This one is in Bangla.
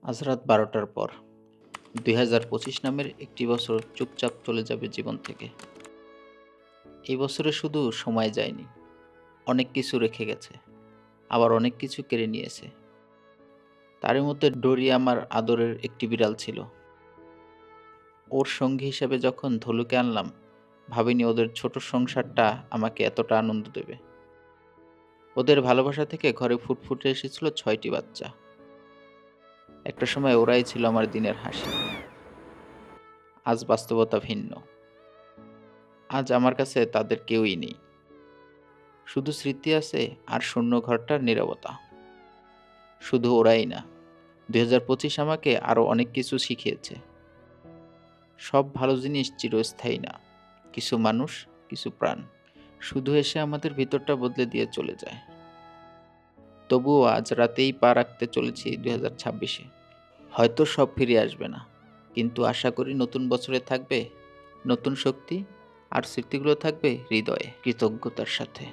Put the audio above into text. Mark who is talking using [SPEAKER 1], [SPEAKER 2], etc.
[SPEAKER 1] আজ রাত ১২টার পর ২০২৫ নামের একটি বছর চুপচাপ চলে যাবে জীবন থেকে। এই বছরে শুধু সময় যায়নি, অনেক কিছু রেখে গেছে, আবার অনেক কিছু কেড়ে নিয়েছে। তারই মধ্যে ডোরি আমার আদরের একটি বিড়াল ছিল। ওর সঙ্গী হিসেবে যখন ধলুকে আনলাম, ভাবিনি ওদের ছোট সংসারটা আমাকে এতটা আনন্দ দেবে। ওদের ভালোবাসা থেকে ঘরে ফুটফুটে এসেছিল ৬টি বাচ্চা। একটা সময় ওরাই ছিল আমার দিনের হাসি। আজ বাস্তবতা ভিন্ন। আজ আমার কাছে তাদের কেউই নেই। শুধু স্মৃতি আছে আর শূন্য ঘরটার নীরবতা। শুধু ওরাই না, ২০২৫ আমাকে আরও অনেক কিছু শিখিয়েছে। সব ভালো জিনিস চিরস্থায়ী না। কিছু মানুষ, কিছু প্রাণ শুধু এসে আমাদের ভিতরটা বদলে দিয়ে চলে যায়। তবুও আজ রাতেই পা রাখতে চলেছি ২০২৬-এ। হয়তো সব ফিরে আসবে না, কিন্তু আশা করি নতুন বছরে থাকবে নতুন শক্তি, আর স্মৃতিগুলো থাকবে হৃদয়ে কৃতজ্ঞতার সাথে।